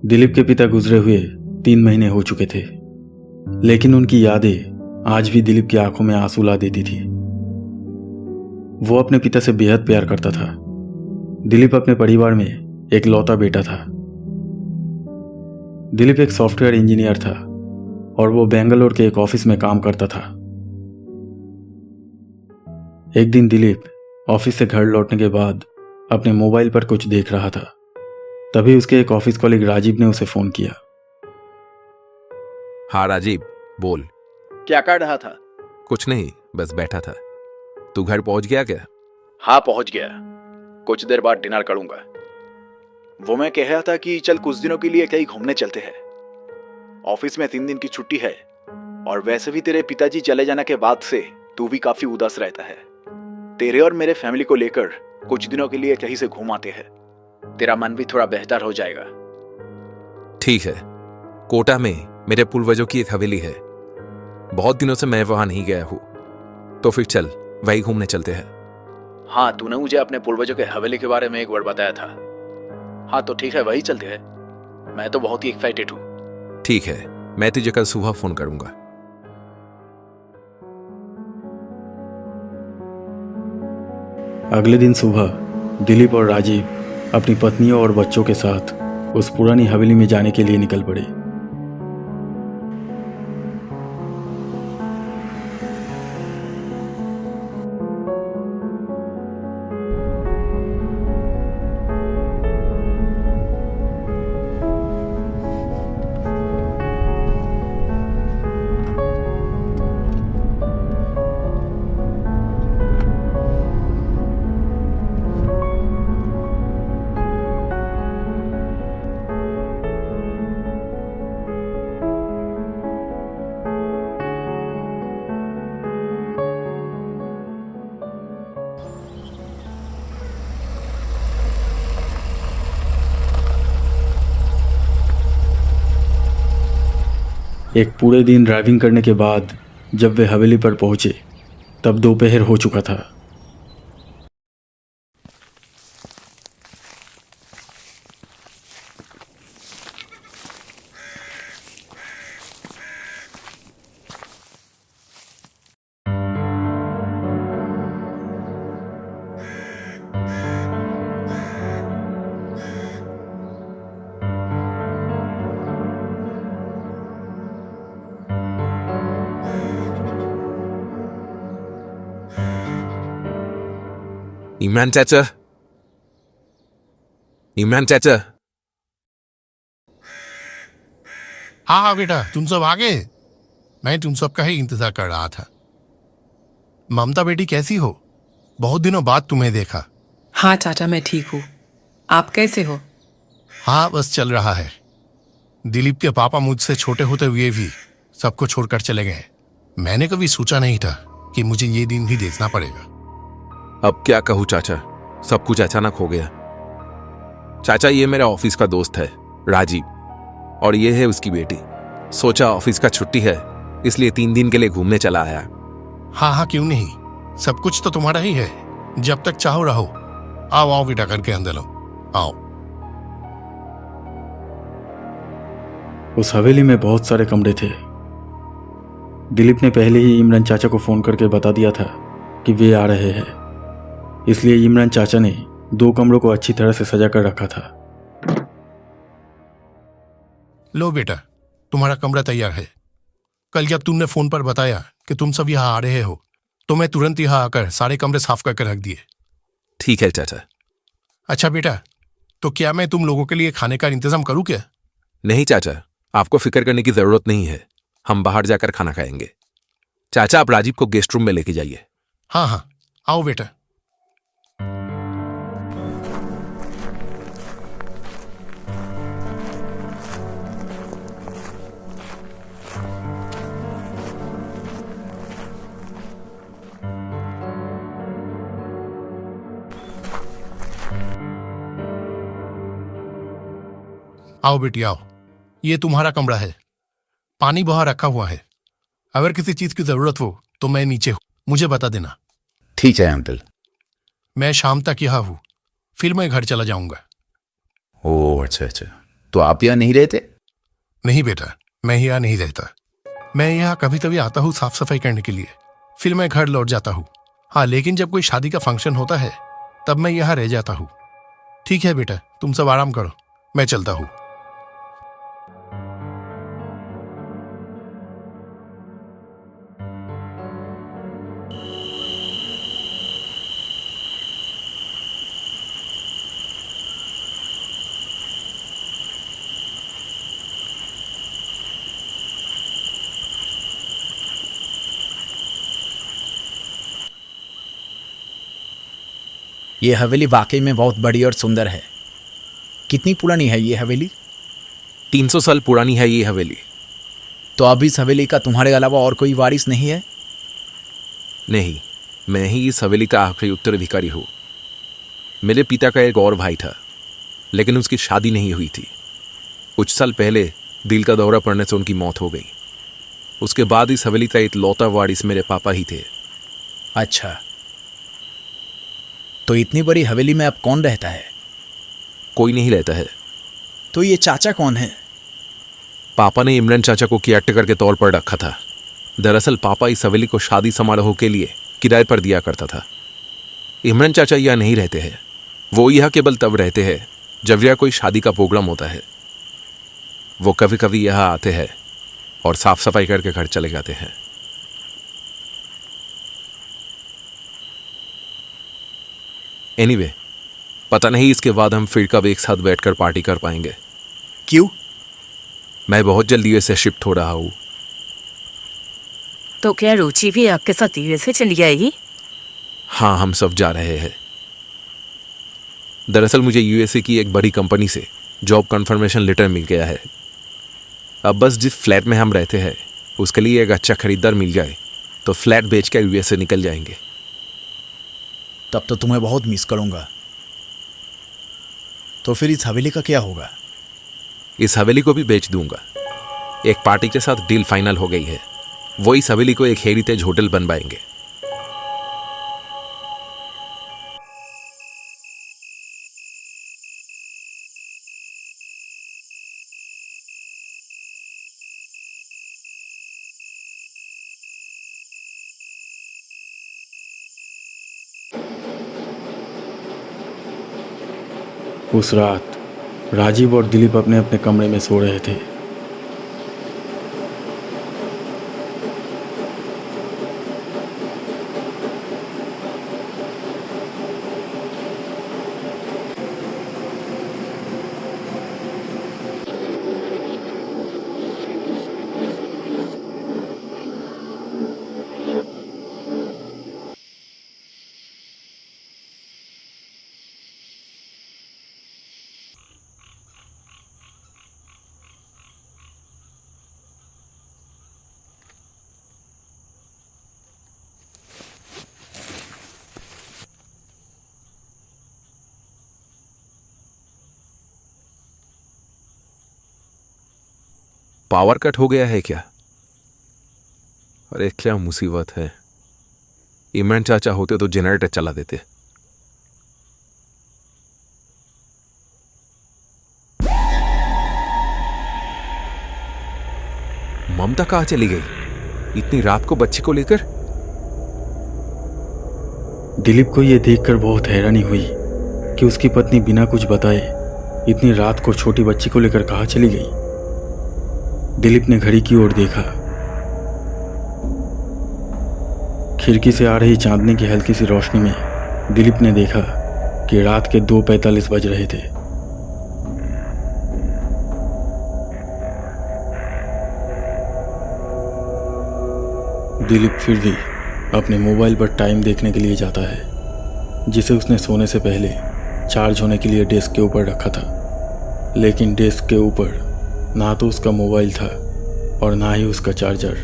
दिलीप के पिता गुजरे हुए 3 महीने हो चुके थे, लेकिन उनकी यादें आज भी दिलीप की आंखों में आंसू ला देती थी। वो अपने पिता से बेहद प्यार करता था। दिलीप अपने परिवार में एक लौता बेटा था। दिलीप एक सॉफ्टवेयर इंजीनियर था और वो बेंगलोर के एक ऑफिस में काम करता था। एक दिन दिलीप ऑफिस से घर लौटने के बाद अपने मोबाइल पर कुछ देख रहा था। तभी उसके एक ऑफिस कॉलीग राजीव ने उसे फोन किया। हाँ राजीव, बोल। क्या कर रहा था? कुछ नहीं, बस बैठा था। तू घर पहुंच गया क्या? हाँ, पहुंच गया। कुछ देर बाद डिनर करूंगा। वो मैं कह रहा था कि चल कुछ दिनों के लिए कहीं घूमने चलते हैं। ऑफिस में 3 दिन की छुट्टी है और वैसे भी तेरे पिताजी चले जाने के बाद से तू भी काफी उदास रहता है। तेरे और मेरे फैमिली को लेकर कुछ दिनों के लिए कहीं से घूम आते हैं। तेरा मन भी थोड़ा बेहतर हो जाएगा। ठीक है। कोटा में मेरे पूर्वजों की एक हवेली है। बहुत दिनों से मैं वहां नहीं गया हूं, तो फिर चल वही घूमने चलते हैं। हाँ, तूने मुझे अपने पूर्वजों के हवेली के बारे में एक बार बताया था। हाँ तो ठीक है, वही चलते हैं। मैं तो बहुत ही एक्साइटेड हूँ। ठीक है, मैं तुझे कल सुबह फोन करूंगा। अगले दिन सुबह दिलीप और राजीव अपनी पत्नियों और बच्चों के साथ उस पुरानी हवेली में जाने के लिए निकल पड़े। एक पूरे दिन ड्राइविंग करने के बाद जब वे हवेली पर पहुंचे तब दोपहर हो चुका था। इमरान चाचा, इमरान चाचा। हाँ हाँ बेटा, तुम सब आ गए। मैं तुम सबका ही इंतजार कर रहा था। ममता बेटी कैसी हो? बहुत दिनों बाद तुम्हें देखा। हाँ चाचा, मैं ठीक हूँ। आप कैसे हो? हाँ, बस चल रहा है। दिलीप के पापा मुझसे छोटे होते हुए भी सबको छोड़कर चले गए। मैंने कभी सोचा नहीं था कि मुझे ये दिन भी देखना पड़ेगा। अब क्या कहूँ चाचा, सब कुछ अचानक हो गया। चाचा, ये मेरा ऑफिस का दोस्त है राजीव, और ये है उसकी बेटी। सोचा ऑफिस का छुट्टी है इसलिए 3 दिन के लिए घूमने चला आया। हाँ हाँ, क्यों नहीं। सब कुछ तो तुम्हारा ही है। जब तक चाहो रहो। आओ आओ बेटा, करके अंदर लो, आओ। उस हवेली में बहुत सारे कमरे थे। दिलीप ने पहले ही इमरान चाचा को फोन करके बता दिया था कि वे आ रहे हैं, इसलिए इमरान चाचा ने 2 कमरों को अच्छी तरह से सजा कर रखा था। लो बेटा, तुम्हारा कमरा तैयार है। कल जब तुमने फोन पर बताया कि तुम सब यहाँ आ रहे हो तो मैं तुरंत यहाँ आकर सारे कमरे साफ करके रख दिए। ठीक है चाचा। अच्छा बेटा, तो क्या मैं तुम लोगों के लिए खाने का इंतजाम करूँ क्या? नहीं चाचा, आपको फिक्र करने की जरूरत नहीं है। हम बाहर जाकर खाना खाएंगे। चाचा, आप राजीव को गेस्ट रूम में लेके जाइए। हाँ हाँ, आओ बेटा। आओ बेटी आओ, ये तुम्हारा कमरा है। पानी बाहर रखा हुआ है। अगर किसी चीज की जरूरत हो तो मैं नीचे हूं, मुझे बता देना। ठीक है अंकल। मैं शाम तक यहाँ हूं, फिर मैं घर चला जाऊंगा। ओह अच्छा अच्छा, तो आप यहाँ नहीं रहते? नहीं बेटा, मैं यहाँ नहीं रहता। मैं यहाँ कभी कभी आता हूँ साफ सफाई करने के लिए, फिर मैं घर लौट जाता हूँ। हाँ, लेकिन जब कोई शादी का फंक्शन होता है तब मैं यहाँ रह जाता हूँ। ठीक है बेटा, तुम सब आराम करो, मैं चलता हूँ। ये हवेली वाकई में बहुत बड़ी और सुंदर है। कितनी पुरानी है ये हवेली? 300 साल पुरानी है ये हवेली। तो अब इस हवेली का तुम्हारे अलावा और कोई वारिस नहीं है? नहीं, मैं ही इस हवेली का आखिरी उत्तराधिकारी हूँ। मेरे पिता का एक और भाई था, लेकिन उसकी शादी नहीं हुई थी। कुछ साल पहले दिल का दौरा पड़ने से उनकी मौत हो गई। उसके बाद इस हवेली का इकलौता वारिस मेरे पापा ही थे। अच्छा, तो इतनी बड़ी हवेली में अब कौन रहता है? कोई नहीं रहता है। तो ये चाचा कौन है? पापा ने इमरान चाचा को केयरटेकर के तौर पर रखा था। दरअसल पापा इस हवेली को शादी समारोह के लिए किराए पर दिया करता था। इमरान चाचा यहाँ नहीं रहते हैं। वो यहाँ केवल तब रहते हैं जब यहाँ कोई शादी का प्रोग्राम होता है। वो कभी कभी यहाँ आते हैं और साफ सफाई करके घर चले जाते हैं। एनीवे, पता नहीं इसके बाद हम फिर कब एक साथ बैठकर पार्टी कर पाएंगे। क्यों? मैं बहुत जल्दी यूएसए शिफ्ट हो रहा हूँ। तो क्या रुचि भी आपके साथ यूएसए चली जाएगी? हाँ, हम सब जा रहे हैं। दरअसल मुझे यूएसए की एक बड़ी कंपनी से जॉब कन्फर्मेशन लेटर मिल गया है। अब बस जिस फ्लैट में हम रहते हैं उसके लिए एक अच्छा खरीदार मिल जाए तो फ्लैट बेचकर यूएसए निकल जाएंगे। तब तो तुम्हें बहुत मिस करूंगा। तो फिर इस हवेली का क्या होगा? इस हवेली को भी बेच दूंगा। एक पार्टी के साथ डील फाइनल हो गई है। वो इस हवेली को एक हेरिटेज होटल बनवाएंगे। उस रात राजीव और दिलीप अपने अपने कमरे में सो रहे थे। पावर कट हो गया है क्या? अरे क्या मुसीबत है। इमरान चाचा होते तो जनरेटर चला देते। ममता कहाँ चली गई इतनी रात को बच्चे को लेकर? दिलीप को यह देखकर बहुत हैरानी हुई कि उसकी पत्नी बिना कुछ बताए इतनी रात को छोटी बच्ची को लेकर कहाँ चली गई। दिलीप ने घड़ी की ओर देखा। खिड़की से आ रही चांदनी की हल्की सी रोशनी में दिलीप ने देखा कि रात के 2:45 बज रहे थे। दिलीप फिर भी अपने मोबाइल पर टाइम देखने के लिए जाता है, जिसे उसने सोने से पहले चार्ज होने के लिए डेस्क के ऊपर रखा था। लेकिन डेस्क के ऊपर ना तो उसका मोबाइल था और ना ही उसका चार्जर।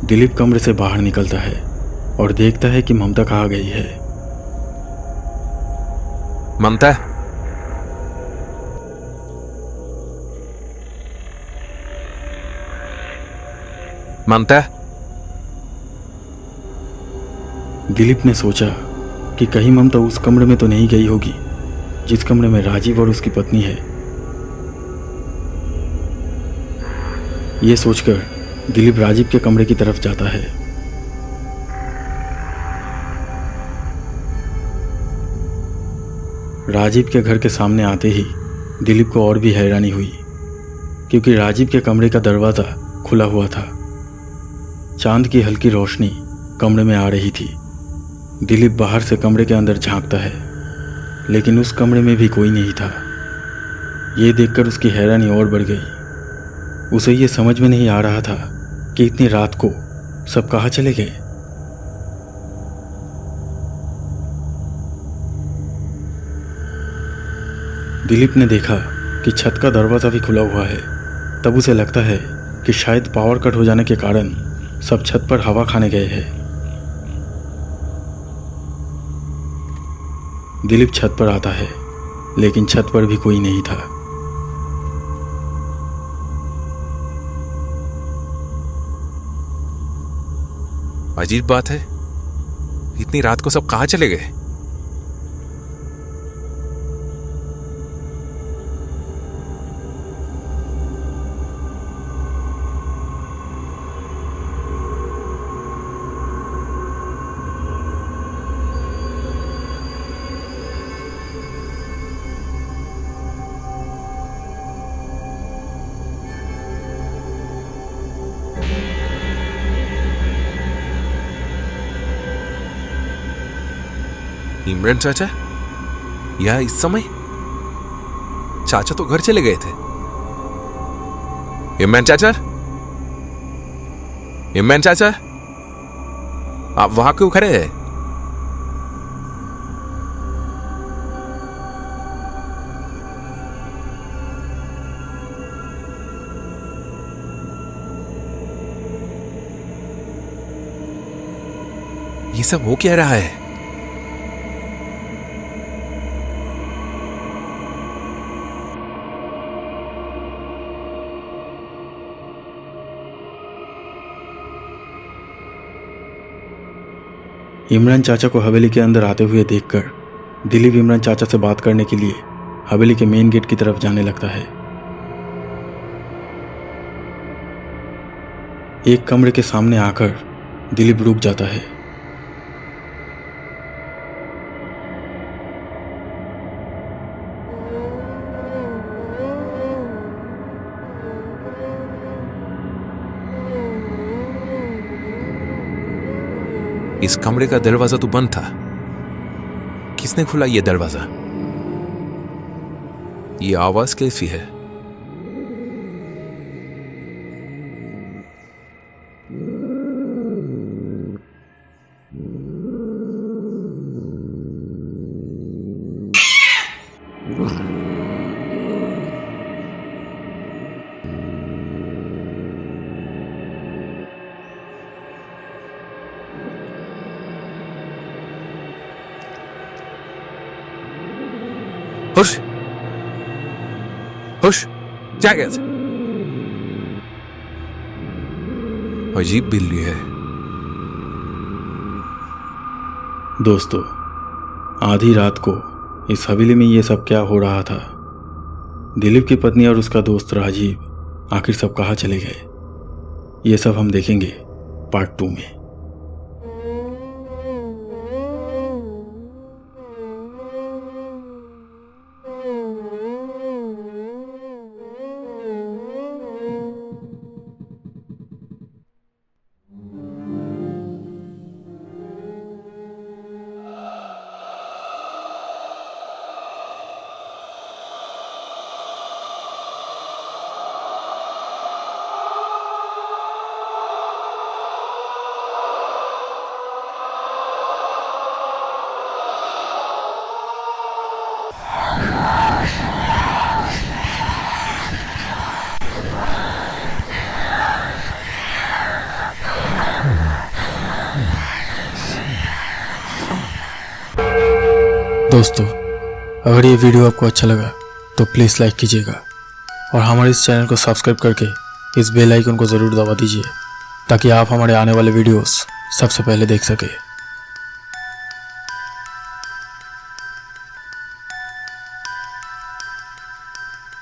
दिलीप कमरे से बाहर निकलता है और देखता है कि ममता कहाँ गई है। ममता, मानता है? दिलीप ने सोचा कि कहीं ममता उस कमरे में तो नहीं गई होगी जिस कमरे में राजीव और उसकी पत्नी है। यह सोचकर दिलीप राजीव के कमरे की तरफ जाता है। राजीव के घर के सामने आते ही दिलीप को और भी हैरानी हुई, क्योंकि राजीव के कमरे का दरवाज़ा खुला हुआ था। चांद की हल्की रोशनी कमरे में आ रही थी। दिलीप बाहर से कमरे के अंदर झांकता है, लेकिन उस कमरे में भी कोई नहीं था। ये देखकर उसकी हैरानी और बढ़ गई। उसे ये समझ में नहीं आ रहा था कि इतनी रात को सब कहाँ चले गए। दिलीप ने देखा कि छत का दरवाज़ा भी खुला हुआ है। तब उसे लगता है कि शायद पावर कट हो जाने के कारण सब छत पर हवा खाने गए हैं। दिलीप छत पर आता है, लेकिन छत पर भी कोई नहीं था। अजीब बात है, इतनी रात को सब कहाँ चले गए? इमरान चाचा, यह इस समय? चाचा तो घर चले गए थे। इमरान चाचा, इमरान चाचा, आप वहां क्यों खड़े हैं? ये सब हो क्या रहा है? इमरान चाचा को हवेली के अंदर आते हुए देखकर दिलीप इमरान चाचा से बात करने के लिए हवेली के मेन गेट की तरफ जाने लगता है। एक कमरे के सामने आकर दिलीप रुक जाता है। इस कमरे का दरवाजा तो बंद था। किसने खुला ये दरवाजा? ये आवाज कैसी है? हुश, हुश, क्या गया? अजीब बिल्ली है। दोस्तों, आधी रात को इस हवेली में ये सब क्या हो रहा था? दिलीप की पत्नी और उसका दोस्त राजीव आखिर सब कहाँ चले गए? ये सब हम देखेंगे पार्ट 2 में। दोस्तों, अगर ये वीडियो आपको अच्छा लगा तो प्लीज़ लाइक कीजिएगा और हमारे इस चैनल को सब्सक्राइब करके इस बेल आइकन को ज़रूर दबा दीजिए ताकि आप हमारे आने वाले वीडियोस सबसे पहले देख सके।